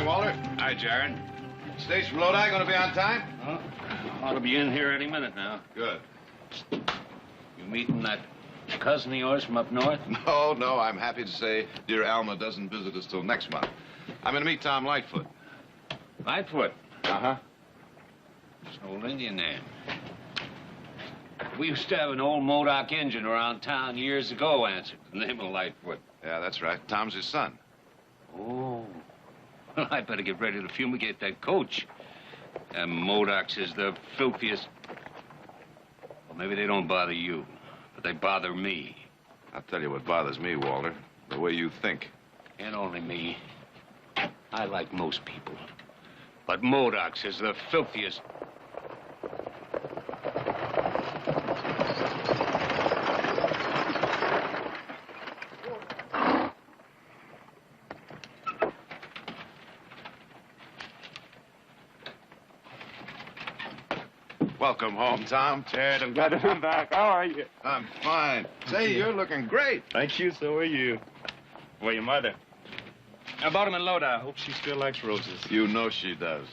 Walter. Hi, Jared. Stage from Lodi going to be on time? Well, ought to be in here any minute now. Good. You meeting that cousin of yours from up north? No, I'm happy to say dear Alma doesn't visit us till next month. I'm going to meet Tom Lightfoot. Lightfoot? Uh-huh. It's an old Indian name. We used to have an old Modoc engine around town years ago answered the name of Lightfoot. Yeah, that's right. Tom's his son. Oh. Well, I better get ready to fumigate that coach. And Modocs is the filthiest. Well, maybe they don't bother you, but they bother me. I'll tell you what bothers me, Walter. The way you think. And only me. I like most people. But Modocs is the filthiest. Welcome home, Tom. Ted, I'm glad to be back. How are you? I'm fine. Say, you're looking great. Thank you, so are you. Where your mother? I bought him in Lodi. I hope she still likes roses. You know she does.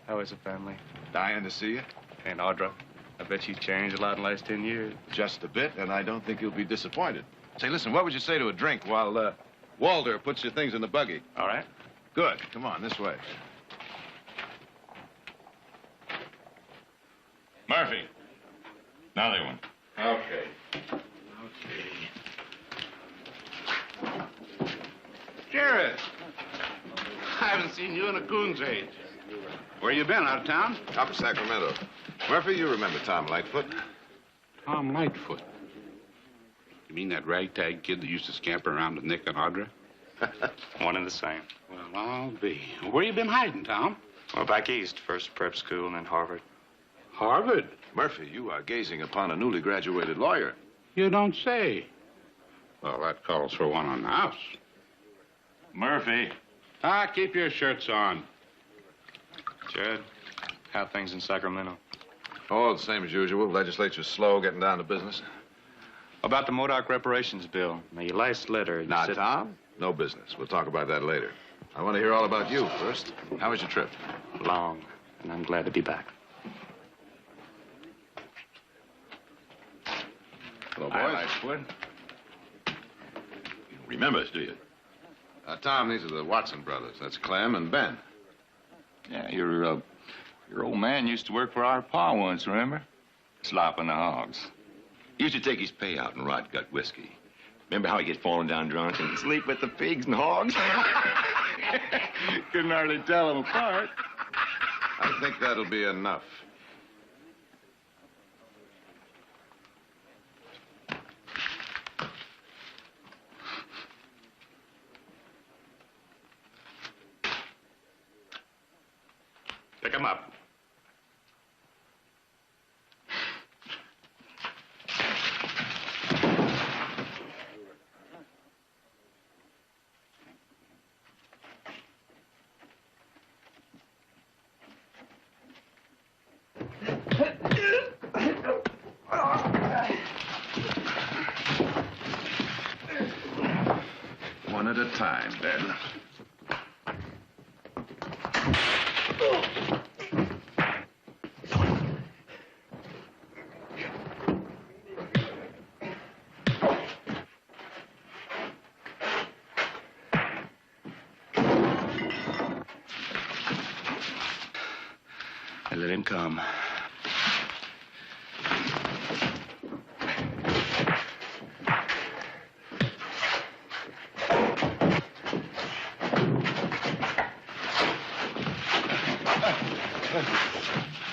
How is the family? Dying to see you? And Audra? I bet she's changed a lot in the last 10 years. Just a bit, and I don't think you'll be disappointed. Say, listen, what would you say to a drink while Walter puts your things in the buggy? All right. Good. Come on, this way. Murphy. Another one. Okay. Jared, I haven't seen you in a coon's age. Where you been, out of town? Up in Sacramento. Murphy, you remember Tom Lightfoot? Tom Lightfoot. You mean that ragtag kid that used to scamper around with Nick and Audra? One and the same. Well, I'll be. Where you been hiding, Tom? Well, back east. First prep school and then Harvard. Harvard? Murphy, you are gazing upon a newly graduated lawyer. You don't say. Well, that calls for one on the house. Murphy. Keep your shirts on. Jared, how things in Sacramento? Oh, the same as usual. Legislature's slow getting down to business. About the Modoc reparations bill. Now, your last letter... Now, Tom, no business. We'll talk about that later. I want to hear all about you first. How was your trip? Long, and I'm glad to be back. Hello, boys. Hi, Lightfoot. You remember us, do you? Tom, these are the Watson brothers. That's Clem and Ben. Yeah, your old man used to work for our pa once, remember? Slopping the hogs. He used to take his payout in rot gut whiskey. Remember how he'd get falling down drunk and sleep with the pigs and hogs? Couldn't hardly tell them apart. I think that'll be enough. Pick him up. One at a time, Ben. Let him come.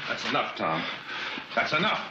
That's enough, Tom. That's enough.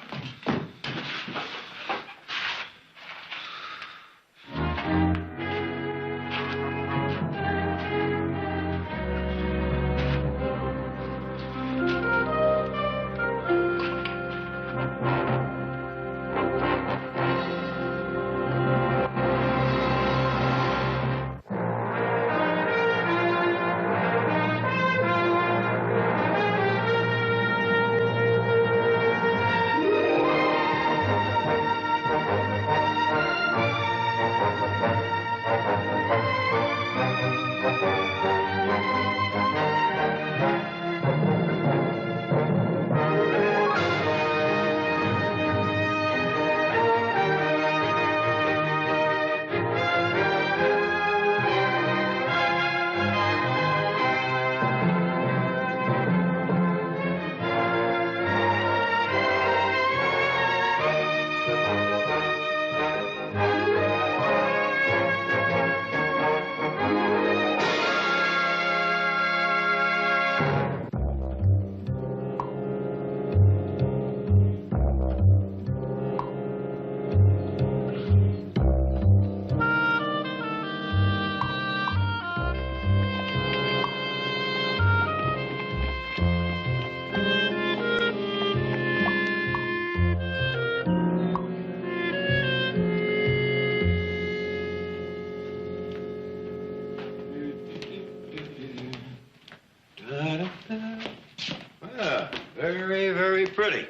Very, very pretty.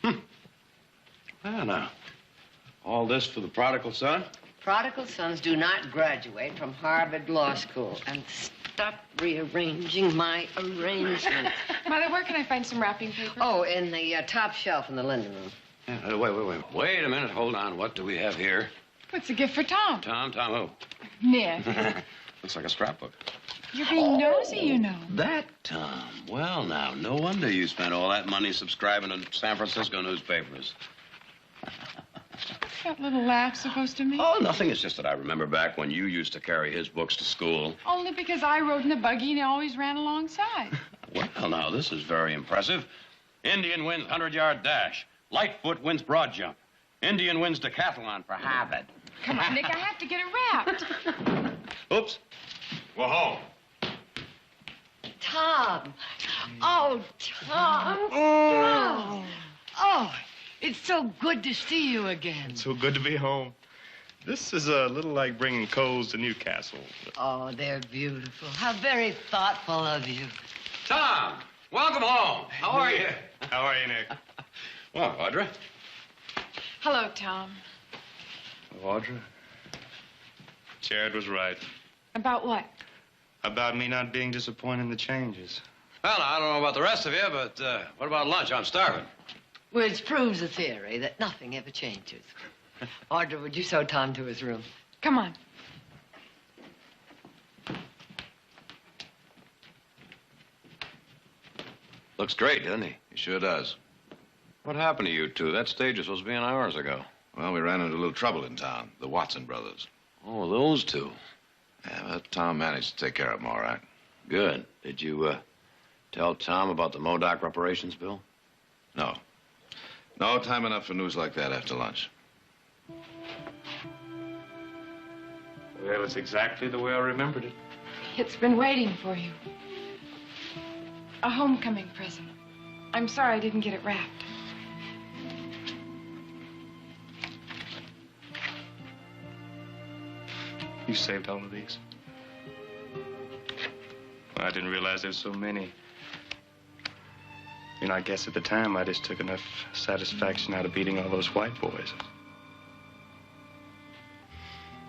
Well, now, all this for the prodigal son? Prodigal sons do not graduate from Harvard Law School. And stop rearranging my arrangements. Mother, where can I find some wrapping paper? Oh, in the top shelf in the linen room. Yeah, wait a minute. Hold on. What do we have here? What's a gift for Tom? Tom who? Nick. Looks like a scrapbook. You're being nosy, you know. That Tom. Well, now, no wonder you spent all that money subscribing to San Francisco newspapers. What's that little laugh supposed to mean? Oh, nothing. It's just that I remember back when you used to carry his books to school. Only because I rode in the buggy and he always ran alongside. Well, now, this is very impressive. Indian wins 100-yard dash. Lightfoot wins broad jump. Indian wins decathlon for Harvard. Come on, Nick, I have to get it wrapped. Oops. We're home. Tom. Oh, Tom. Oh, it's so good to see you again. It's so good to be home. This is a little like bringing coals to Newcastle. Oh, they're beautiful. How very thoughtful of you. Tom, welcome home. How are you? How are you, Nick? Well, Audra. Hello, Tom. Audra? Jared was right. About what? About me not being disappointed in the changes. Well, now, I don't know about the rest of you, but what about lunch? I'm starving. Which proves the theory that nothing ever changes. Audra, would you show Tom to his room? Come on. Looks great, doesn't he? He sure does. What happened to you two? That stage was supposed to be an hours ago. Well, we ran into a little trouble in town. The Watson brothers. Oh, those two. Yeah, but Tom managed to take care of them all right. Good. Did you tell Tom about the Modoc reparations bill? No. No time enough for news like that after lunch. Well, it's exactly the way I remembered it. It's been waiting for you. A homecoming present. I'm sorry I didn't get it wrapped. You saved all of these? Well, I didn't realize there's so many. You know, I guess at the time I just took enough satisfaction out of beating all those white boys.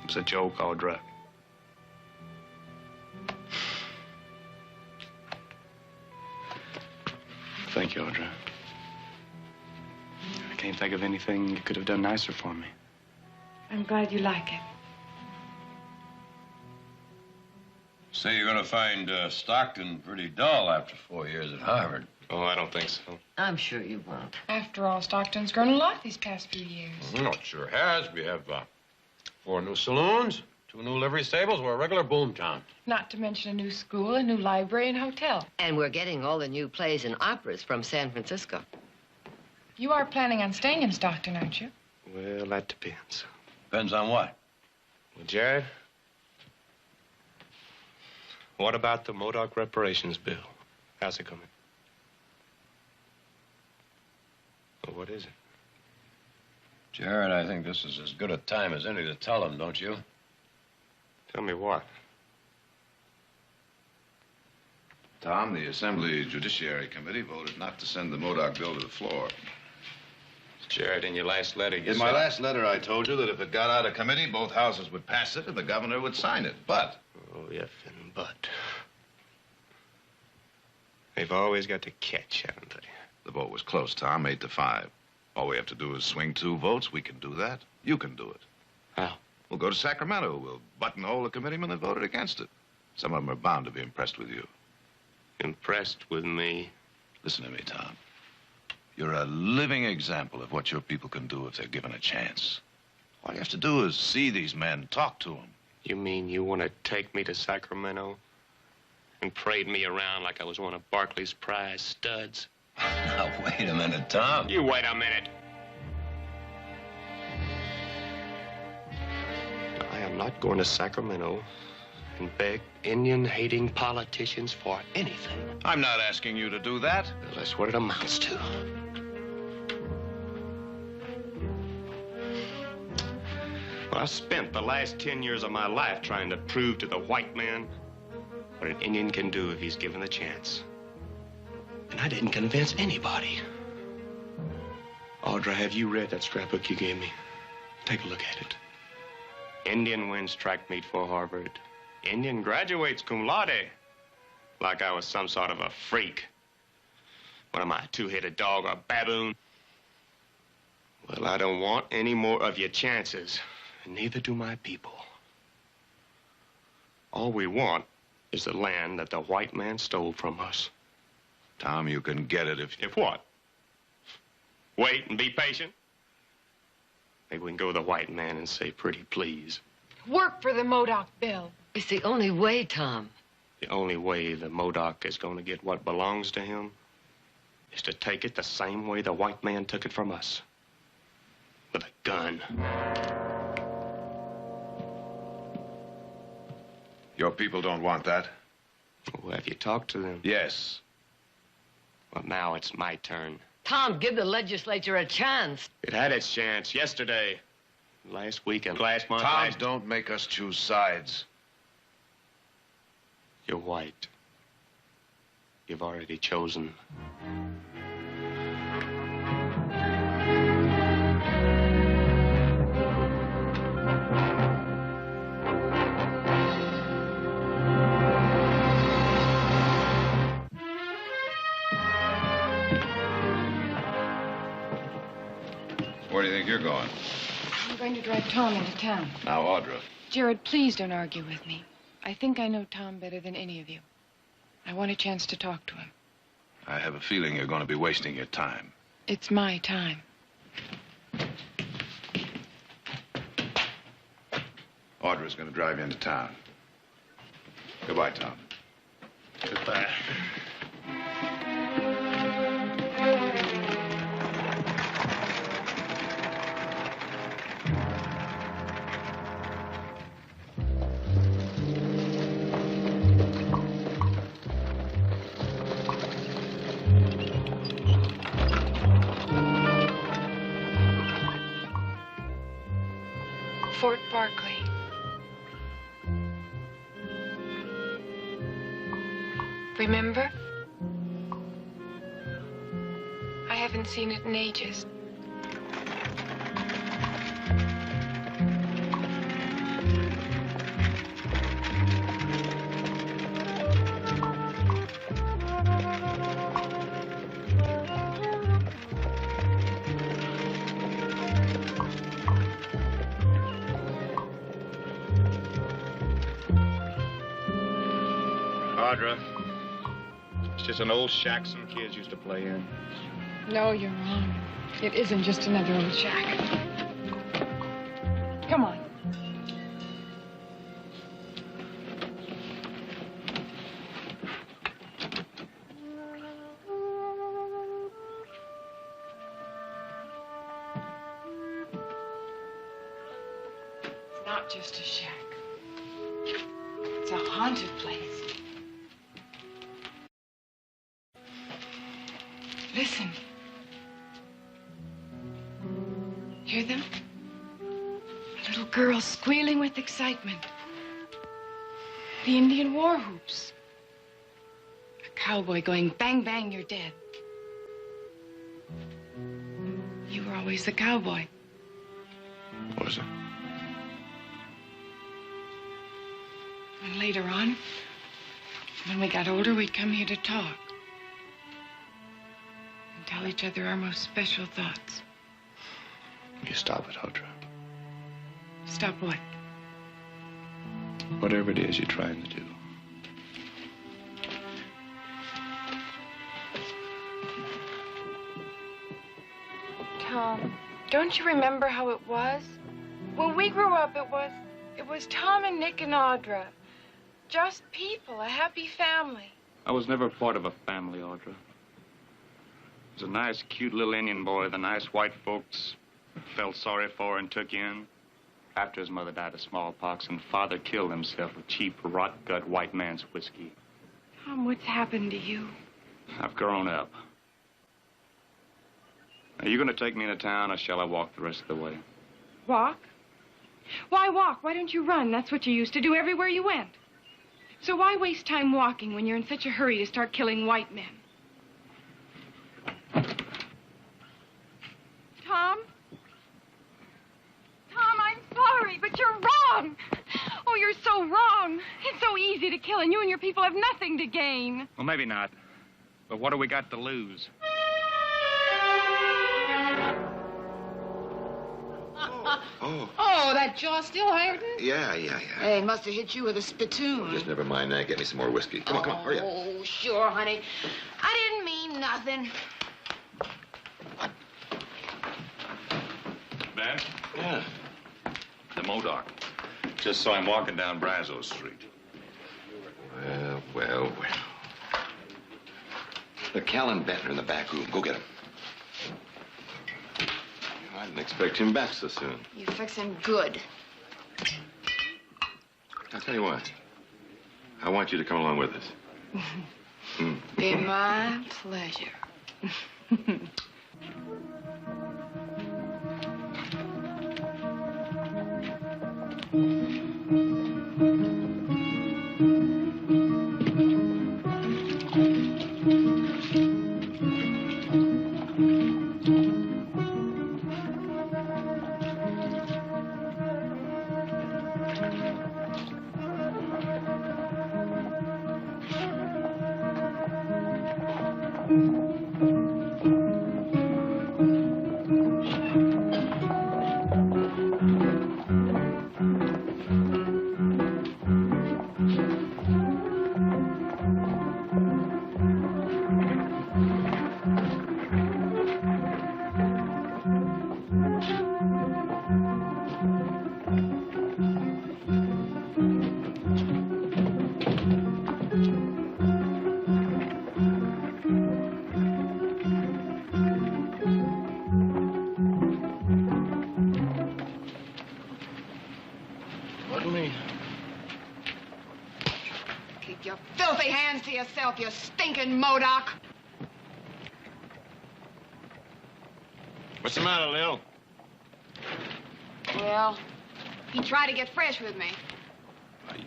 It was a joke, Audra. Thank you, Audra. I can't think of anything you could have done nicer for me. I'm glad you like it. Say you're going to find Stockton pretty dull after 4 years at Harvard. Oh, I don't think so. I'm sure you won't. After all, Stockton's grown a lot these past few years. No, it sure has. We have 4 new saloons, 2 new livery stables. We're a regular boom town. Not to mention a new school, a new library, and hotel. And we're getting all the new plays and operas from San Francisco. You are planning on staying in Stockton, aren't you? Well, that depends. Depends on what? Well, Jared, what about the Modoc reparations bill? How's it coming? Well, what is it? Jared, I think this is as good a time as any to tell him, don't you? Tell me what? Tom, the Assembly Judiciary Committee voted not to send the Modoc bill to the floor. Jared, in your last letter, you In said... my last letter, I told you that if it got out of committee, both houses would pass it and the governor would sign it. But... Oh, effing but. They've always got to catch, haven't they? the vote was close, Tom, 8-5. All we have to do is swing 2 votes. We can do that. You can do it. How? We'll go to Sacramento. We'll buttonhole the committeemen that voted against it. Some of them are bound to be impressed with you. Impressed with me? Listen to me, Tom. You're a living example of what your people can do if they're given a chance. All you have to do is see these men, talk to them. You mean you want to take me to Sacramento and parade me around like I was one of Barclay's prize studs? Now, wait a minute, Tom. You wait a minute. I am not going to Sacramento and beg Indian-hating politicians for anything. I'm not asking you to do that. Well, that's what it amounts to. Well, I spent the last 10 years of my life trying to prove to the white man what an Indian can do if he's given the chance. And I didn't convince anybody. Audra, have you read that scrapbook you gave me? Take a look at it. Indian wins track meet for Harvard. Indian graduates cum laude. Like I was some sort of a freak. What am I, a two-headed dog or a baboon? Well, I don't want any more of your chances, and neither do my people. All we want is the land that the white man stole from us. Tom, you can get it if... If what? Wait and be patient? Maybe we can go to the white man and say, pretty please. Work for the Modoc bill. It's the only way, Tom. The only way the Modoc is going to get what belongs to him is to take it the same way the white man took it from us. With a gun. Your people don't want that? Well, have you talked to them? Yes. Well, now it's my turn. Tom, give the legislature a chance. It had its chance yesterday, last week, and last month. Tom, don't make us choose sides. You're white. You've already chosen. Where do you think you're going? I'm going to drive Tom into town. Now, Audra. Jared, please don't argue with me. I think I know Tom better than any of you. I want a chance to talk to him. I have a feeling you're going to be wasting your time. It's my time. Audra's going to drive you into town. Goodbye, Tom. Goodbye. Fort Barkley. Remember? I haven't seen it in ages. Audra, it's just an old shack some kids used to play in. No, you're wrong. It isn't just another old shack. Come on. It's not just a shack. It's a haunted place. Listen. Hear them? A little girl squealing with excitement. The Indian war whoops. A cowboy going, bang, bang, you're dead. You were always the cowboy. Was it? And later on, when we got older, we'd come here to talk. And tell each other our most special thoughts. You stop it, Audra. Stop what? Whatever it is you're trying to do. Tom, don't you remember how it was? When we grew up, it was Tom and Nick and Audra. Just people, a happy family. I was never part of a family, Audra. It was a nice, cute little Indian boy the nice white folks felt sorry for and took in. After his mother died of smallpox and father killed himself with cheap, rot-gut white man's whiskey. Tom, what's happened to you? I've grown up. Are you going to take me into town, or shall I walk the rest of the way? Walk? Why walk? Why don't you run? That's what you used to do everywhere you went. So why waste time walking when you're in such a hurry to start killing white men? to kill, and you and your people have nothing to gain. Well, maybe not. But what do we got to lose? Oh, that jaw still hurting? Yeah. Hey, must have hit you with a spittoon. Just never mind that. Get me some more whiskey. Come on, hurry up. Oh, sure, honey. I didn't mean nothing. Ben? Yeah. The Modoc. Just saw him walking down Brazo Street. Well. Look, Cal and Benton are in the back room. Go get him. I didn't expect him back so soon. You fix him good. I'll tell you what. I want you to come along with us. Be my pleasure. Keep your filthy hands to yourself, you stinking Modoc. What's the matter, Lil? Well, he tried to get fresh with me.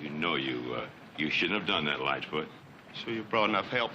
You know you shouldn't have done that, Lightfoot. So you brought enough help?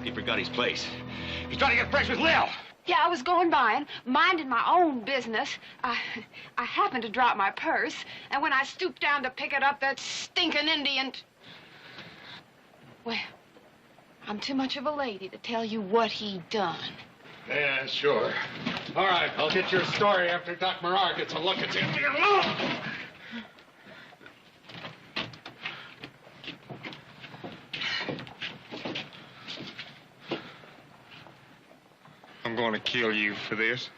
He forgot his place. He's trying to get fresh with Lil. Yeah, I was going by and minding my own business. I happened to drop my purse, and when I stooped down to pick it up, that stinking Indian... Well, I'm too much of a lady to tell you what he done. Yeah, sure. All right, I'll get your story after Doc Morar gets a look at you. I'm going to kill you for this.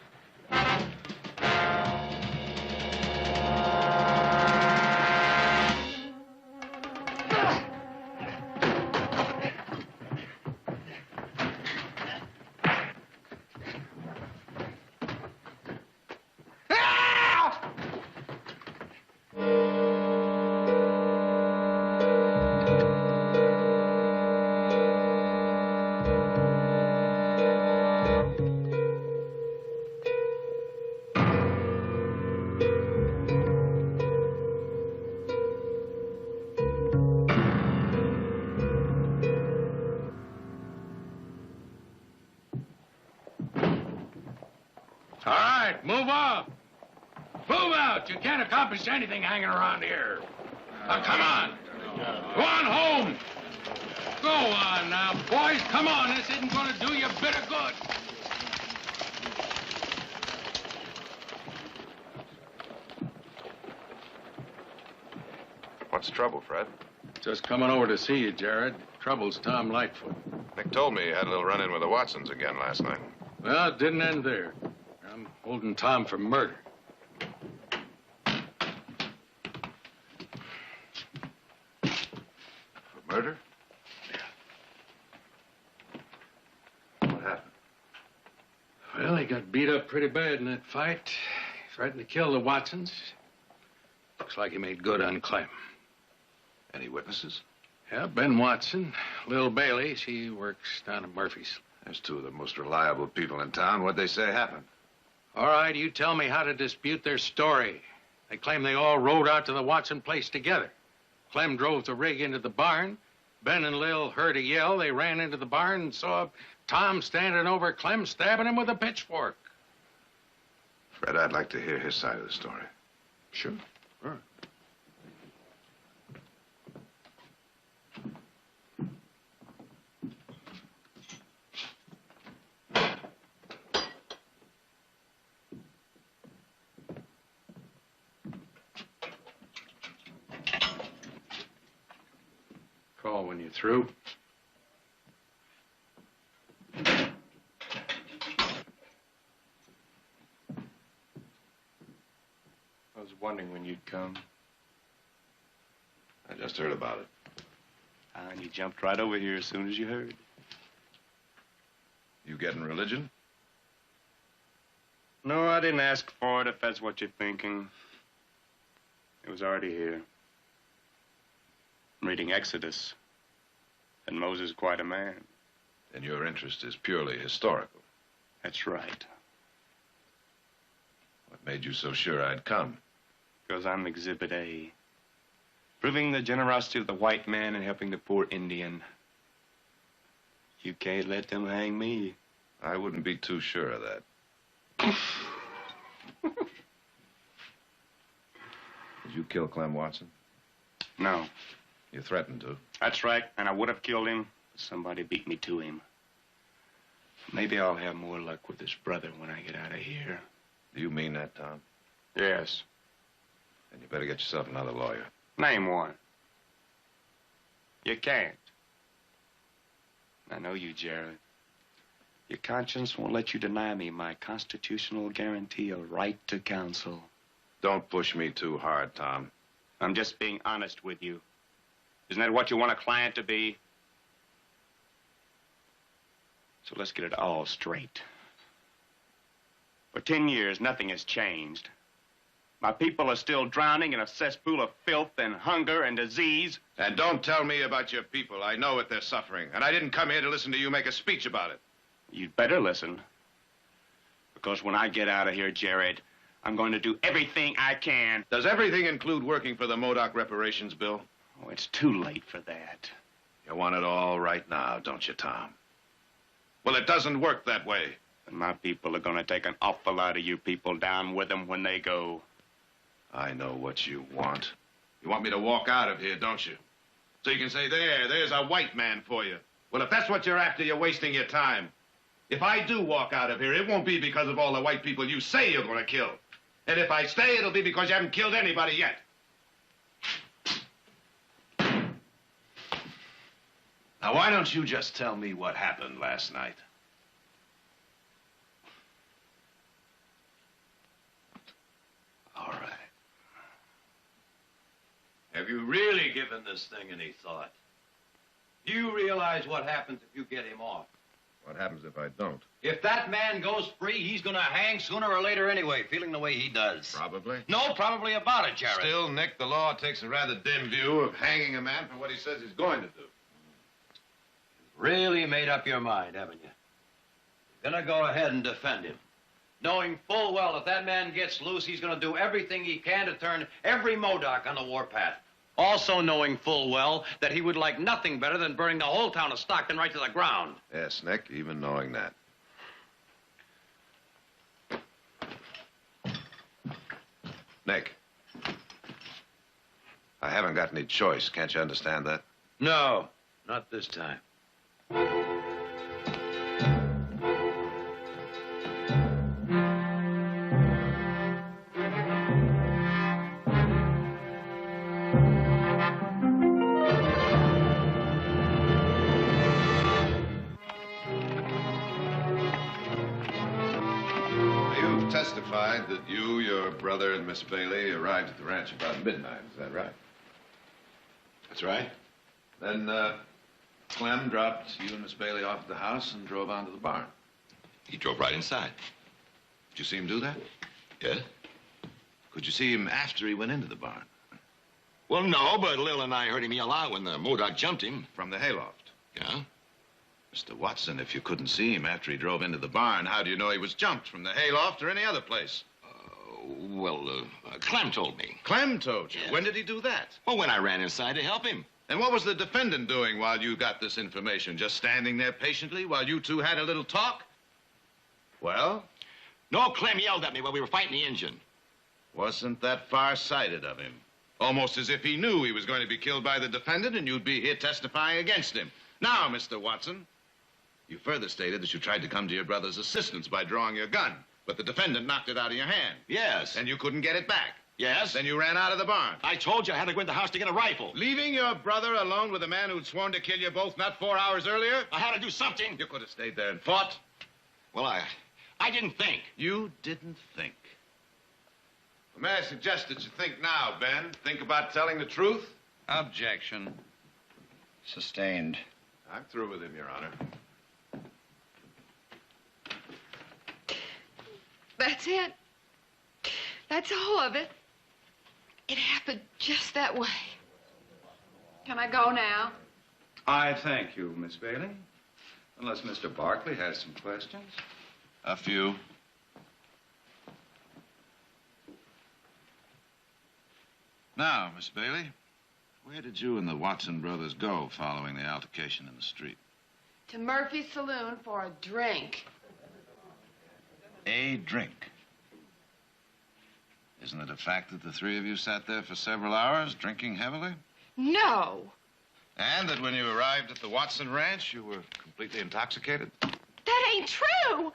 All right, move up. Move out. You can't accomplish anything hanging around here. Now, come on. Go on home. Go on now, boys. Come on. This isn't going to do you a bit of good. What's the trouble, Fred? Just coming over to see you, Jared. Trouble's Tom Lightfoot. Nick told me you had a little run-in with the Watsons again last night. Well, it didn't end there. I'm holding Tom for murder. For murder? Yeah. What happened? Well, he got beat up pretty bad in that fight. He threatened to kill the Watsons. Looks like he made good on Clem. Any witnesses? Yeah, Ben Watson, Lil Bailey. She works down at Murphy's. There's two of the most reliable people in town. What'd they say happened? All right, you tell me how to dispute their story. They claim they all rode out to the Watson place together. Clem drove the rig into the barn. Ben and Lil heard a yell. They ran into the barn and saw Tom standing over Clem, stabbing him with a pitchfork. Fred, I'd like to hear his side of the story. Sure. Sure. Call when you're through. I was wondering when you'd come. I just heard about it. And you jumped right over here as soon as you heard. You getting religion? No, I didn't ask for it, if that's what you're thinking. It was already here. I'm reading Exodus. And Moses quite a man. And your interest is purely historical. That's right. What made you so sure I'd come? Because I'm Exhibit A. Proving the generosity of the white man and helping the poor Indian. You can't let them hang me. I wouldn't be too sure of that. Did you kill Clem Watson? No. You threatened to. That's right, and I would have killed him, but somebody beat me to him. Maybe I'll have more luck with his brother when I get out of here. Do you mean that, Tom? Yes. Then you better get yourself another lawyer. Name one. You can't. I know you, Jared. Your conscience won't let you deny me my constitutional guarantee of right to counsel. Don't push me too hard, Tom. I'm just being honest with you. Isn't that what you want a client to be? So let's get it all straight. For 10 years, nothing has changed. My people are still drowning in a cesspool of filth and hunger and disease. And don't tell me about your people. I know what they're suffering. And I didn't come here to listen to you make a speech about it. You'd better listen. Because when I get out of here, Jared, I'm going to do everything I can. Does everything include working for the Modoc reparations bill? Oh, it's too late for that. You want it all right now, don't you, Tom? Well, it doesn't work that way. And my people are going to take an awful lot of you people down with them when they go. I know what you want. You want me to walk out of here, don't you? So you can say, there's a white man for you. Well, if that's what you're after, you're wasting your time. If I do walk out of here, it won't be because of all the white people you say you're going to kill. And if I stay, it'll be because you haven't killed anybody yet. Now, why don't you just tell me what happened last night? All right. Have you really given this thing any thought? Do you realize what happens if you get him off? What happens if I don't? If that man goes free, he's gonna hang sooner or later anyway, feeling the way he does. Probably. No, probably about it, Jared. Still, Nick, the law takes a rather dim view of hanging a man for what he says he's going to do. Really made up your mind, haven't you? You're gonna go ahead and defend him, knowing full well if that man gets loose, he's gonna do everything he can to turn every Modoc on the warpath. Also knowing full well that he would like nothing better than burning the whole town of Stockton right to the ground. Yes, Nick, even knowing that. Nick. I haven't got any choice. Can't you understand that? No, not this time. You've testified that you, your brother, and Miss Bailey arrived at the ranch about midnight. Is that right? That's right. Then, Clem dropped you and Miss Bailey off at the house and drove on to the barn. He drove right inside. Did you see him do that? Yeah? Could you see him after he went into the barn? Well, no, but Lil and I heard him yell out when the Modoc jumped him. From the hayloft? Yeah? Mr. Watson, if you couldn't see him after he drove into the barn, how do you know he was jumped from the hayloft or any other place? Clem told me. Clem told you? Yeah. When did he do that? Well, when I ran inside to help him. And what was the defendant doing while you got this information? Just standing there patiently while you two had a little talk? Well? No, Clem yelled at me while we were fighting the engine. Wasn't that far-sighted of him? Almost as if he knew he was going to be killed by the defendant and you'd be here testifying against him. Now, Mr. Watson, you further stated that you tried to come to your brother's assistance by drawing your gun, but the defendant knocked it out of your hand. Yes. And you couldn't get it back. Yes. Then you ran out of the barn. I told you I had to go in the house to get a rifle. Leaving your brother alone with a man who'd sworn to kill you both not 4 hours earlier? I had to do something. You could have stayed there and fought. Well, I didn't think. You didn't think. Well, may I suggest that you think now, Ben? Think about telling the truth? Objection. Sustained. I'm through with him, Your Honor. That's it. That's all of it. It happened just that way. Can I go now? I thank you, Miss Bailey. Unless Mr. Barkley has some questions. A few. Now, Miss Bailey, where did you and the Watson brothers go following the altercation in the street? To Murphy's Saloon for a drink. A drink. Isn't it a fact that the three of you sat there for several hours, drinking heavily? No. And that when you arrived at the Watson Ranch, you were completely intoxicated? That ain't true.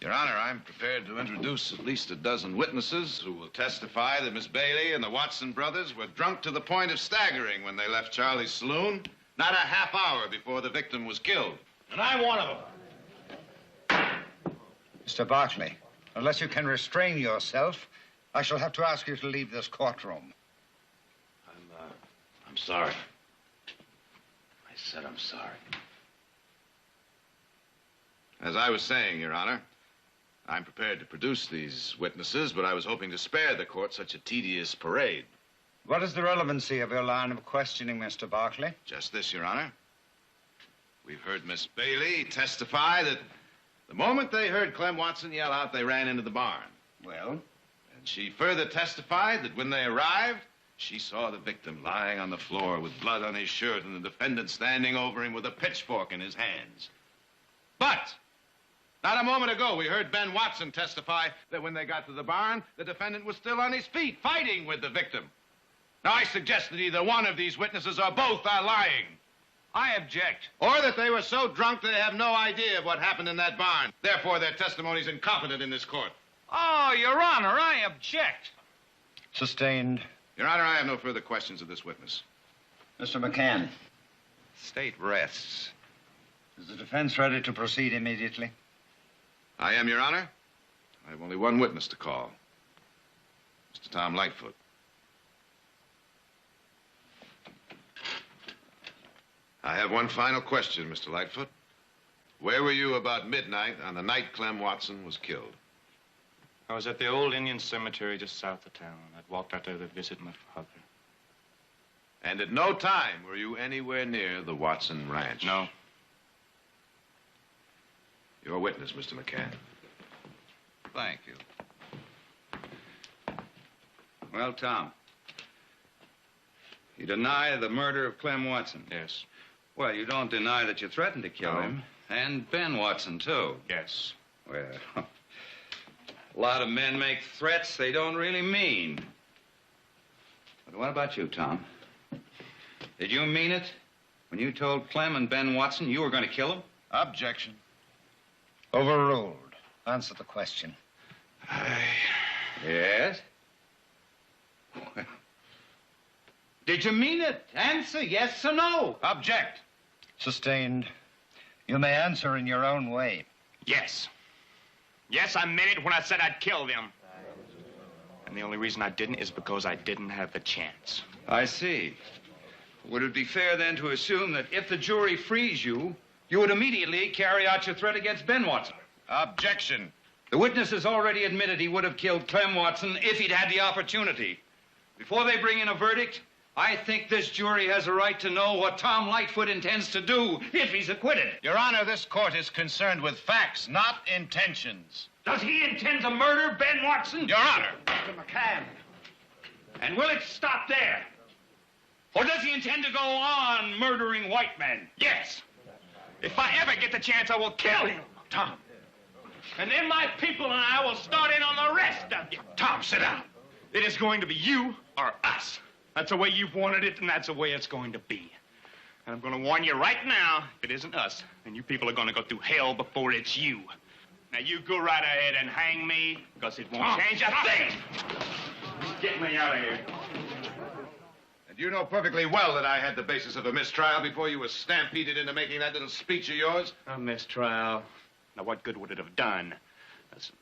Your Honor, I'm prepared to introduce at least a dozen witnesses who will testify that Miss Bailey and the Watson brothers were drunk to the point of staggering when they left Charlie's saloon, not a half hour before the victim was killed. And I'm one of them. Mr. Barkley, unless you can restrain yourself, I shall have to ask you to leave this courtroom. I'm sorry. I said I'm sorry. As I was saying, Your Honor, I'm prepared to produce these witnesses, but I was hoping to spare the court such a tedious parade. What is the relevancy of your line of questioning, Mr. Barkley? Just this, Your Honor. We've heard Miss Bailey testify that the moment they heard Clem Watson yell out, they ran into the barn. Well? And she further testified that when they arrived, she saw the victim lying on the floor with blood on his shirt and the defendant standing over him with a pitchfork in his hands. But not a moment ago, we heard Ben Watson testify that when they got to the barn, the defendant was still on his feet, fighting with the victim. Now, I suggest that either one of these witnesses or both are lying. I object. Or that they were so drunk they have no idea of what happened in that barn. Therefore, their testimony is incompetent in this court. Oh, Your Honor, I object. Sustained. Your Honor, I have no further questions of this witness. Mr. McCann, State rests. is the defense ready to proceed immediately? I am, Your Honor. I have only one witness to call. Mr. Tom Lightfoot. I have one final question, Mr. Lightfoot. Where were you about midnight on the night Clem Watson was killed? I was at the old Indian cemetery just south of town. I'd walked out there to visit my father. And at no time were you anywhere near the Watson Ranch? No. Your witness, Mr. McCann. Thank you. Well, Tom, you deny the murder of Clem Watson? Yes. Well, you don't deny that you threatened to kill No. him. And Ben Watson, too. Yes. Well, A lot of men make threats they don't really mean. But what about you, Tom? Did you mean it when you told Clem and Ben Watson you were going to kill them? Objection. Overruled. Answer the question. Yes? Well, did you mean it? Answer yes or no. Object. Sustained. You may answer in your own way. Yes. Yes, I meant it when I said I'd kill them. And the only reason I didn't is because I didn't have the chance. I see. Would it be fair then to assume that if the jury frees you, you would immediately carry out your threat against Ben Watson? Objection. The witness has already admitted he would have killed Clem Watson if he'd had the opportunity. Before they bring in a verdict, I think this jury has a right to know what Tom Lightfoot intends to do if he's acquitted. Your Honor, this court is concerned with facts, not intentions. Does he intend to murder Ben Watson? Your Honor. Mr. McCann. And will it stop there? Or does he intend to go on murdering white men? Yes. If I ever get the chance, I will kill him. Tom. And then my people and I will start in on the rest of you. Tom, sit down. It is going to be you or us. That's the way you've wanted it, and that's the way it's going to be. And I'm going to warn you right now, if it isn't us, then you people are going to go through hell before it's you. Now, you go right ahead and hang me, because it won't change a thing. Get me out of here. And you know perfectly well that I had the basis of a mistrial before you were stampeded into making that little speech of yours. A mistrial. Now, what good would it have done? Listen,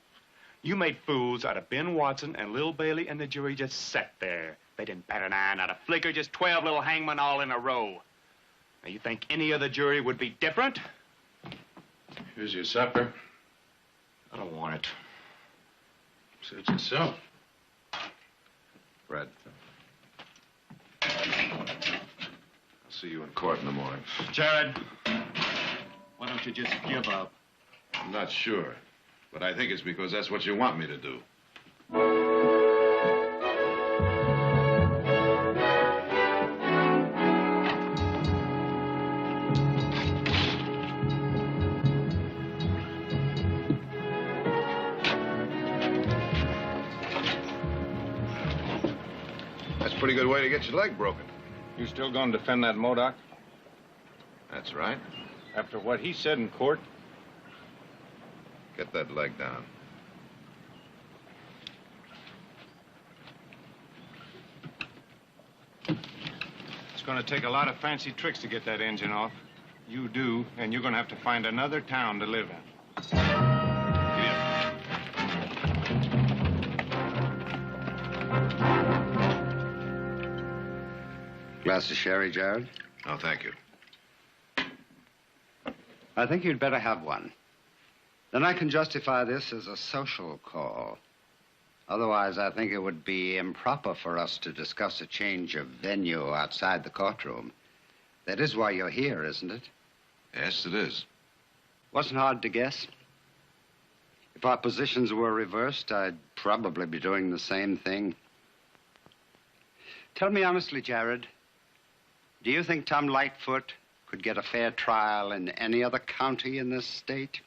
you made fools out of Ben Watson and Lil Bailey, and the jury just sat there. They didn't bat an eye, not a flicker, just 12 little hangmen all in a row. Now, you think any other jury would be different? Here's your supper. I don't want it. Suit yourself. Fred. I'll see you in court in the morning. Jared, why don't you just give up? I'm not sure, but I think it's because that's what you want me to do. That's a pretty good way to get your leg broken. You still going to defend that Modoc? That's right. After what he said in court? Get that leg down. It's going to take a lot of fancy tricks to get that engine off. You do, and you're going to have to find another town to live in. Glass of sherry, Jared? No, thank you. I think you'd better have one. Then I can justify this as a social call. Otherwise, I think it would be improper for us to discuss a change of venue outside the courtroom. That is why you're here, isn't it? Yes, it is. Wasn't hard to guess. If our positions were reversed, I'd probably be doing the same thing. Tell me honestly, Jared, do you think Tom Lightfoot could get a fair trial in any other county in this state?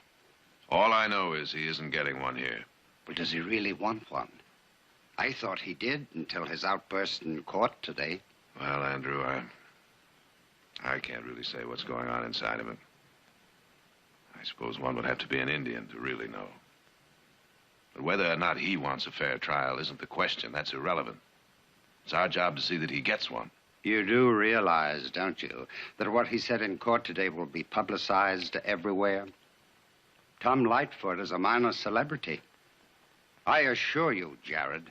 All I know is he isn't getting one here. But does he really want one? I thought he did until his outburst in court today. Well, Andrew, I can't really say what's going on inside of him. I suppose one would have to be an Indian to really know. But whether or not he wants a fair trial isn't the question. That's irrelevant. It's our job to see that he gets one. You do realize, don't you, that what he said in court today will be publicized everywhere? Tom Lightfoot is a minor celebrity. I assure you, Jared,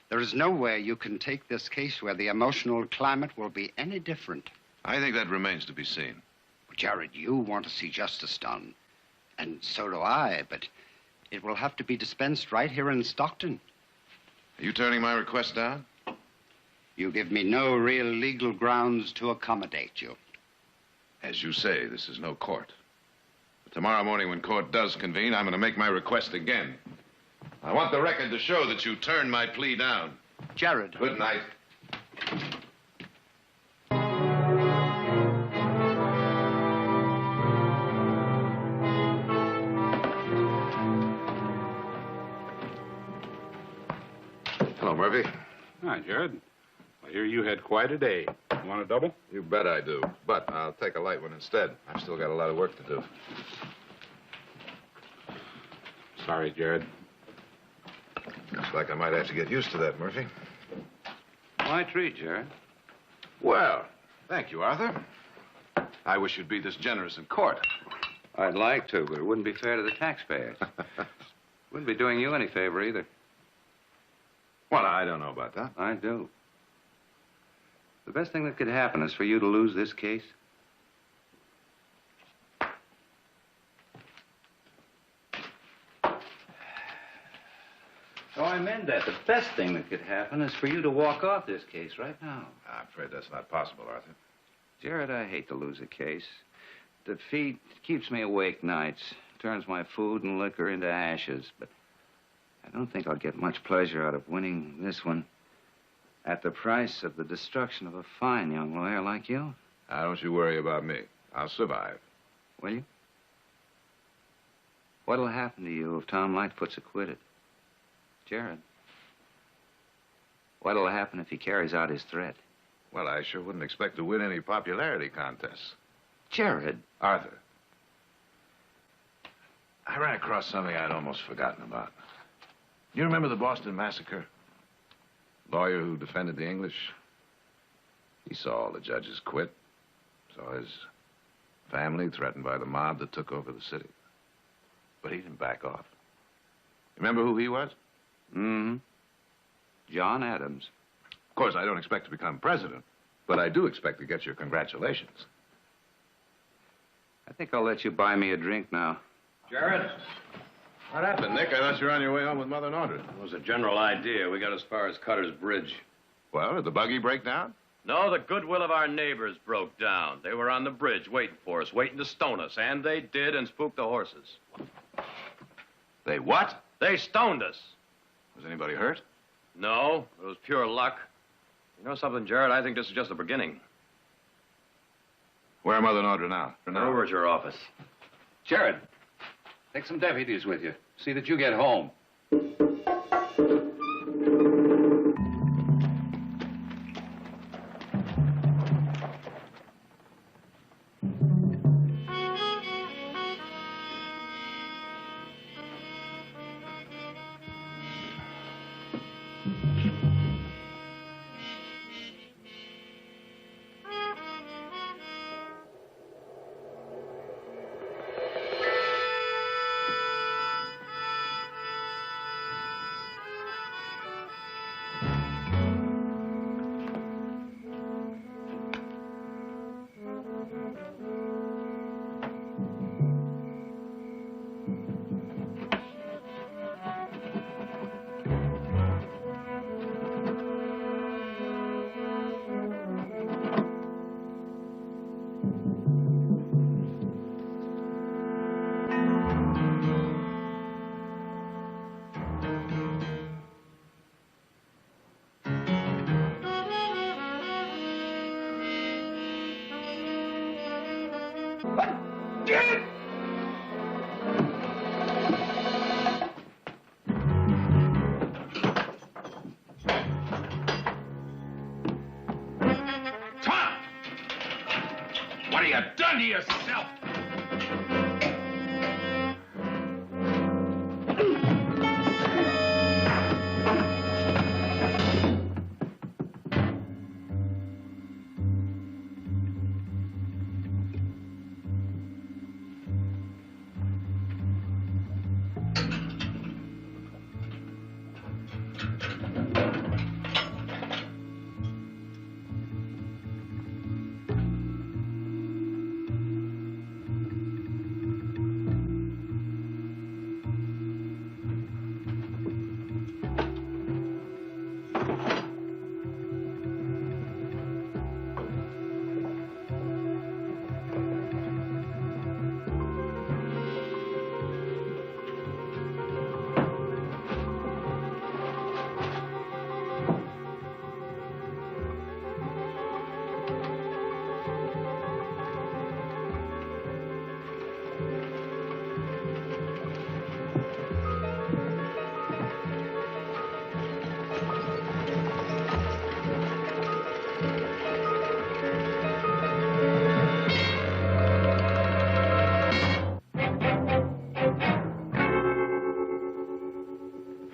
there is nowhere you can take this case where the emotional climate will be any different. I think that remains to be seen. Jared, you want to see justice done. And so do I, but it will have to be dispensed right here in Stockton. Are you turning my request down? You give me no real legal grounds to accommodate you. As you say, this is no court. But tomorrow morning when court does convene, I'm going to make my request again. I want the record to show that you turned my plea down. Jared. Good night. Hello, Murphy. Hi, Jared. I hear you had quite a day. You want a double? You bet I do. But I'll take a light one instead. I've still got a lot of work to do. Sorry, Jared. Looks like I might have to get used to that, Murphy. My treat, Jared. Well, thank you, Arthur. I wish you'd be this generous in court. I'd like to, but it wouldn't be fair to the taxpayers. Wouldn't be doing you any favor either. Well, I don't know about that. I do. The best thing that could happen is for you to lose this case. Oh, I meant that. The best thing that could happen is for you to walk off this case right now. I'm afraid that's not possible, Arthur. Jared, I hate to lose a case. Defeat keeps me awake nights, turns my food and liquor into ashes, but I don't think I'll get much pleasure out of winning this one at the price of the destruction of a fine young lawyer like you. Now, don't you worry about me. I'll survive. Will you? What'll happen to you if Tom Lightfoot's acquitted? Jared, what'll happen if he carries out his threat? Well, I sure wouldn't expect to win any popularity contests. Jared. Arthur, I ran across something I'd almost forgotten about. You remember the Boston Massacre? Lawyer who defended the English? He saw all the judges quit. Saw his family threatened by the mob that took over the city. But he didn't back off. Remember who he was? Mm-hmm. John Adams. Of course, I don't expect to become president, but I do expect to get your congratulations. I think I'll let you buy me a drink now. Jared? What happened, Nick? I thought you were on your way home with Mother and Audrey. It was a general idea. We got as far as Cutter's Bridge. Well, did the buggy break down? No, the goodwill of our neighbors broke down. They were on the bridge waiting for us, waiting to stone us. And they did, and spooked the horses. They what? They stoned us. Was anybody hurt? No, it was pure luck. You know something, Jared? I think this is just the beginning. Where are Mother and Audrey now? They're over at your office. Jared, take some deputies with you. See that you get home.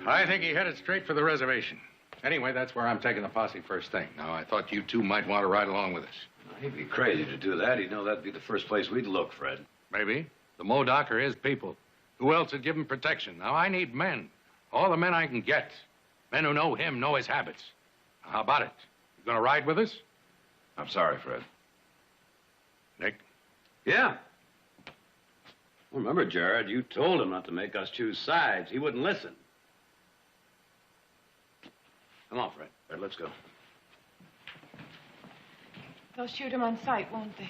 I think he headed straight for the reservation. Anyway, that's where I'm taking the posse first thing. Now, I thought you two might want to ride along with us. He'd be crazy to do that. He'd know that'd be the first place we'd look, Fred. Maybe. The Modoc are his people. Who else would give him protection? Now, I need men. All the men I can get. Men who know him, know his habits. Now, how about it? You gonna ride with us? I'm sorry, Fred. Nick? Yeah. Remember, Gerard, you told him not to make us choose sides. He wouldn't listen. Come on, Fred. Fred, let's go. They'll shoot him on sight, won't they?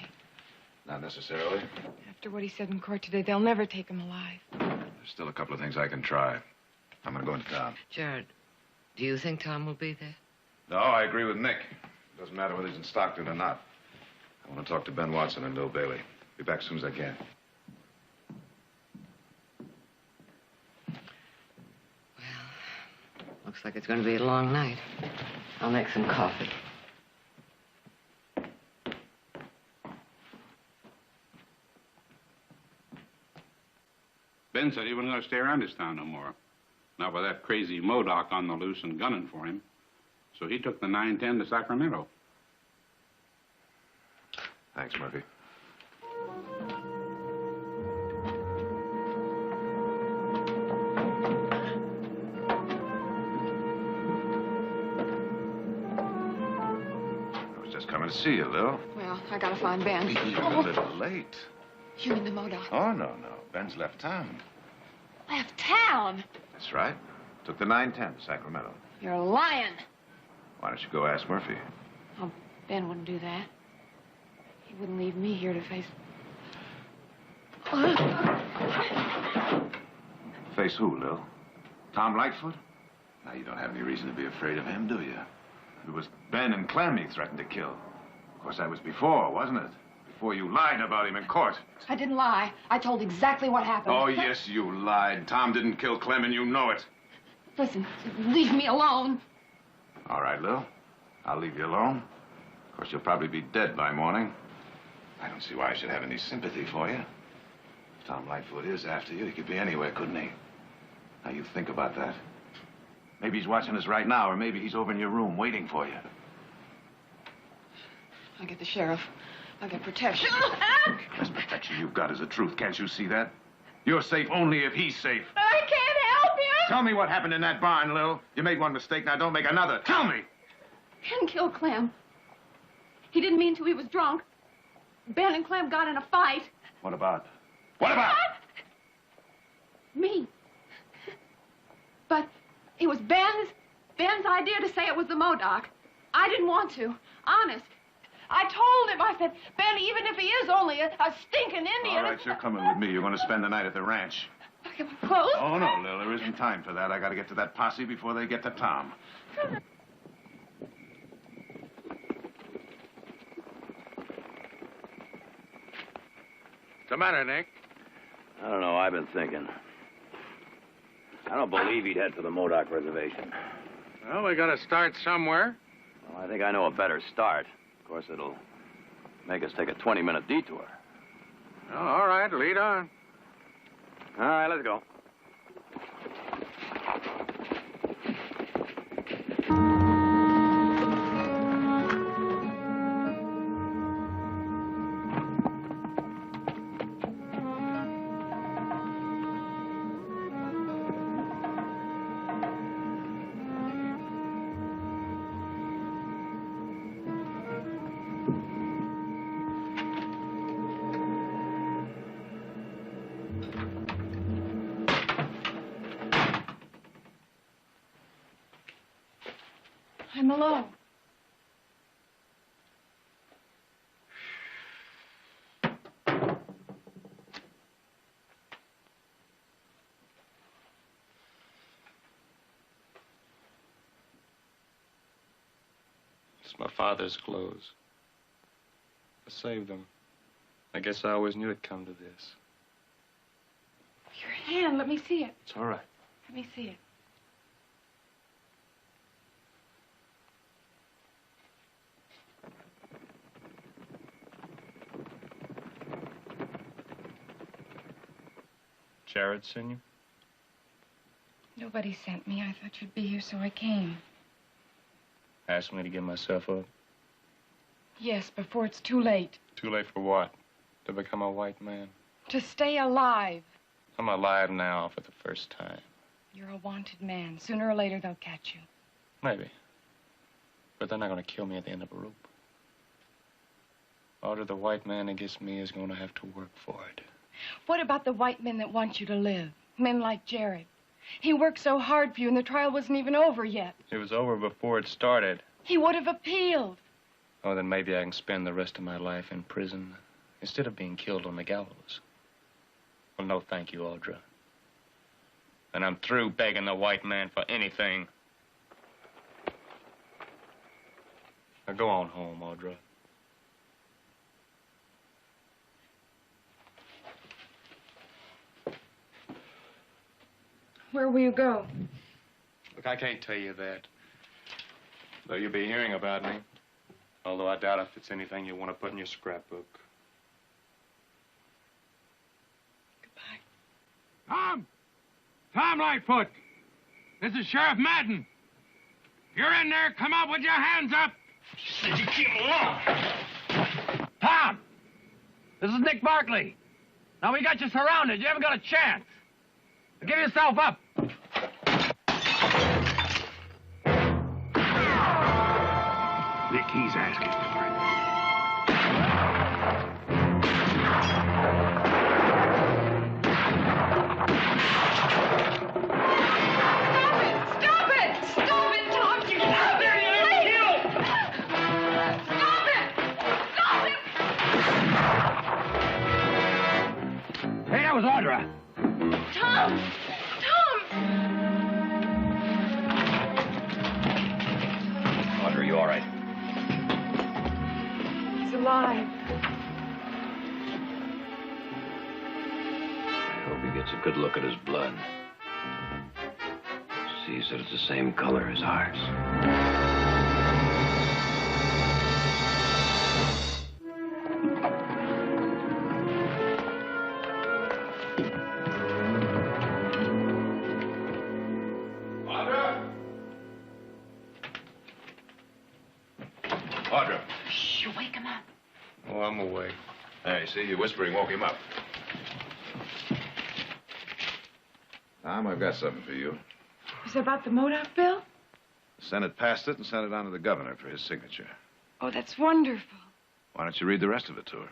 Not necessarily. After what he said in court today, they'll never take him alive. There's still a couple of things I can try. I'm gonna go into town. Gerard, do you think Tom will be there? No, I agree with Nick. It doesn't matter whether he's in Stockton or not. I want to talk to Ben Watson and Bill Bailey. Be back as soon as I can. Looks like it's going to be a long night. I'll make some coffee. Ben said he wasn't going to stay around this town no more. Not with that crazy Modoc on the loose and gunning for him. So he took the 910 to Sacramento. Thanks, Murphy. I was just coming to see you, Lil. Well, I gotta find Ben. You're a little late. You mean the Modoc? Oh, no. Ben's left town. Left town? That's right. Took the 910 to Sacramento. You're lying. Why don't you go ask Murphy? Oh, Ben wouldn't do that. He wouldn't leave me here to face... Face who, Lil? Tom Lightfoot? Now, you don't have any reason to be afraid of him, do you? It was Ben and Clem he threatened to kill. Of course, that was before, wasn't it? Before you lied about him in court. I didn't lie. I told exactly what happened. Oh, yes, you lied. Tom didn't kill Clem, and you know it. Listen, leave me alone. All right, Lil. I'll leave you alone. Of course, you'll probably be dead by morning. I don't see why I should have any sympathy for you. If Tom Lightfoot is after you, he could be anywhere, couldn't he? Now, you think about that. Maybe he's watching us right now, or maybe he's over in your room waiting for you. I'll get the sheriff. I'll get protection. The best protection you've got is the truth. Can't you see that? You're safe only if he's safe. I can't help him. Tell me what happened in that barn, Lil. You made one mistake, now don't make another. Tell me! Ben killed Clem. He didn't mean to. He was drunk. Ben and Clem got in a fight. What about? What about? Me. But it was Ben's idea to say it was the Modoc. I didn't want to. Honest. I told him, I said, Ben, even if he is only a stinking Indian... All right, you're coming with me. You're going to spend the night at the ranch. Okay, my clothes? Oh, no, Lil, there isn't time for that. I got to get to that posse before they get to Tom. What's the matter, Nick? I don't know. I've been thinking. I don't believe he'd head for the Modoc reservation. Well, we got to start somewhere. Well, I think I know a better start. Of course, it'll make us take a 20-minute detour. Oh, all right, lead on. All right, let's go. I'm alone. It's my father's clothes. I saved them. I guess I always knew it'd come to this. Your hand, let me see it. It's all right. Let me see it. Jared, Senior? Nobody sent me. I thought you'd be here, so I came. Asked me to give myself up. Yes, before it's too late. Too late for what? To become a white man? To stay alive. I'm alive now for the first time. You're a wanted man. Sooner or later, they'll catch you. Maybe. But they're not going to kill me at the end of a rope. Audra, the white man that gets me is going to have to work for it. What about the white men that want you to live? Men like Jared. He worked so hard for you, and the trial wasn't even over yet. It was over before it started. He would have appealed. Oh, then maybe I can spend the rest of my life in prison instead of being killed on the gallows. Well, no, thank you, Audra. And I'm through begging the white man for anything. Now go on home, Audra. Where will you go? Look, I can't tell you that. Though you'll be hearing about me. Although I doubt if it's anything you want to put in your scrapbook. Tom! Tom Lightfoot! This is Sheriff Madden. If you're in there, come out with your hands up! Did you keep along? Tom! This is Nick Barkley. Now, we got you surrounded. You haven't got a chance. Give yourself up. Nick, he's asking for it. Stop it! Stop it, Tom! Get out there, you little kid! Stop it! Stop it! Hey, that was Audra. Tom! Tom! Audra, you all right? He's alive. I hope he gets a good look at his blood. Sees that it's the same color as ours. Audra. Shh, you wake him up. Oh, I'm awake. Hey, see, your whispering woke him up. Tom, I've got something for you. Is it about the MODOK bill? The Senate passed it and sent it on to the governor for his signature. Oh, that's wonderful. Why don't you read the rest of it to her?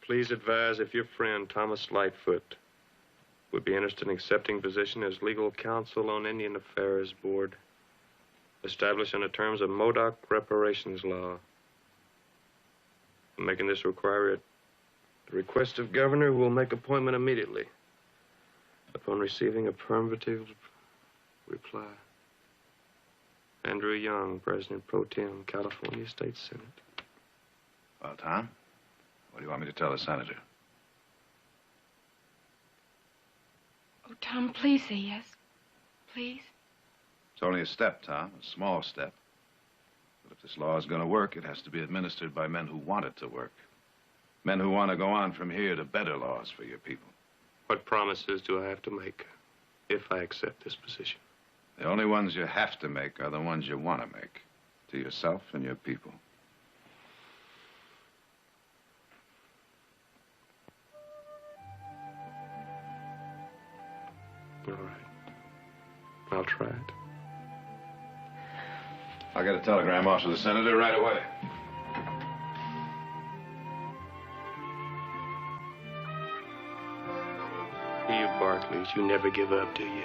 Please advise if your friend Thomas Lightfoot would be interested in accepting position as legal counsel on Indian Affairs Board, established under terms of MODOK reparations law. I'm making this require at the request of governor, who will make appointment immediately upon receiving affirmative reply. Andrew Young, President Pro Tem, California State Senate. Well, Tom, what do you want me to tell the senator? Oh, Tom, please say yes. Please. It's only a step, Tom, a small step. But if this law is going to work, it has to be administered by men who want it to work. Men who want to go on from here to better laws for your people. What promises do I have to make if I accept this position? The only ones you have to make are the ones you want to make. To yourself and your people. All right. I'll try it. I'll get a telegram off to the senator right away. You Barclays, you never give up, do you?